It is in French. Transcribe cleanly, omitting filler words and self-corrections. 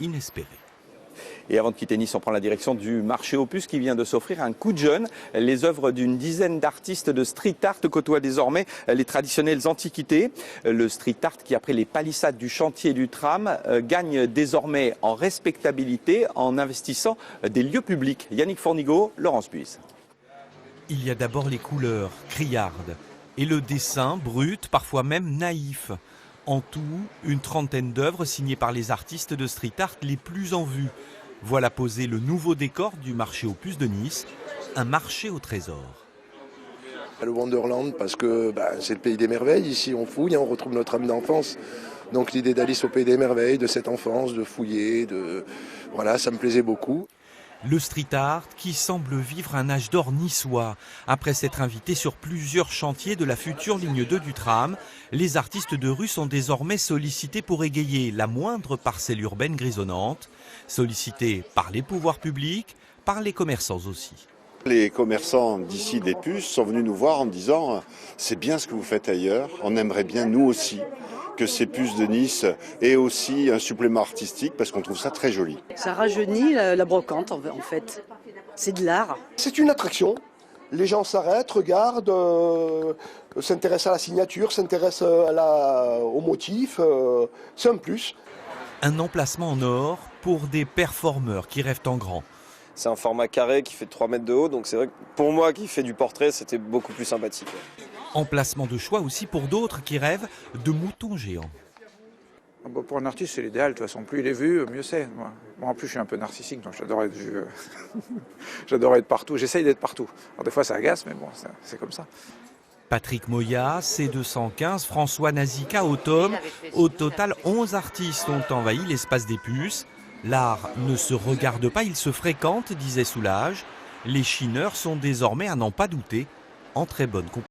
inespérés. Et avant de quitter Nice, on prend la direction du marché aux puces qui vient de s'offrir un coup de jeune. Les œuvres d'une dizaine d'artistes de street art côtoient désormais les traditionnelles antiquités. Le street art qui, après les palissades du chantier du tram, gagne désormais en respectabilité en investissant des lieux publics. Yannick Fournigaud, Laurence Buise. Il y a d'abord les couleurs, criardes, et le dessin brut, parfois même naïf. En tout, une trentaine d'œuvres signées par les artistes de street art les plus en vue. Voilà posé le nouveau décor du marché aux puces de Nice, un marché au trésor. Le Wonderland, parce que c'est le pays des merveilles. Ici, on fouille, on retrouve notre âme d'enfance. Donc l'idée d'aller au pays des merveilles, de cette enfance, de fouiller, voilà, ça me plaisait beaucoup. Le street art qui semble vivre un âge d'or niçois. Après s'être invité sur plusieurs chantiers de la future ligne 2 du tram, les artistes de rue sont désormais sollicités pour égayer la moindre parcelle urbaine grisonnante. Sollicités par les pouvoirs publics, par les commerçants aussi. Les commerçants d'ici des puces sont venus nous voir en disant « c'est bien ce que vous faites ailleurs, on aimerait bien nous aussi que ces puces de Nice aient aussi un supplément artistique parce qu'on trouve ça très joli. » Ça rajeunit la brocante en fait, c'est de l'art. C'est une attraction, les gens s'arrêtent, regardent, s'intéressent à la signature, s'intéressent au motif, c'est un plus. Un emplacement en or pour des performeurs qui rêvent en grand. C'est un format carré qui fait 3 mètres de haut, donc c'est vrai que pour moi qui fais du portrait, c'était beaucoup plus sympathique. Emplacement de choix aussi pour d'autres qui rêvent de moutons géants. Pour un artiste, c'est l'idéal. De toute façon, plus il est vu, mieux c'est. Moi, en plus, je suis un peu narcissique, donc j'adore être vu. J'adore être partout. J'essaye d'être partout. Alors, des fois, ça agace, mais bon, c'est comme ça. Patrick Moya, C215, François Nazika, Automne. Au total, 11 artistes ont envahi l'espace des puces. L'art ne se regarde pas, il se fréquente, disait Soulage. Les chineurs sont désormais, à n'en pas douter, en très bonne compagnie.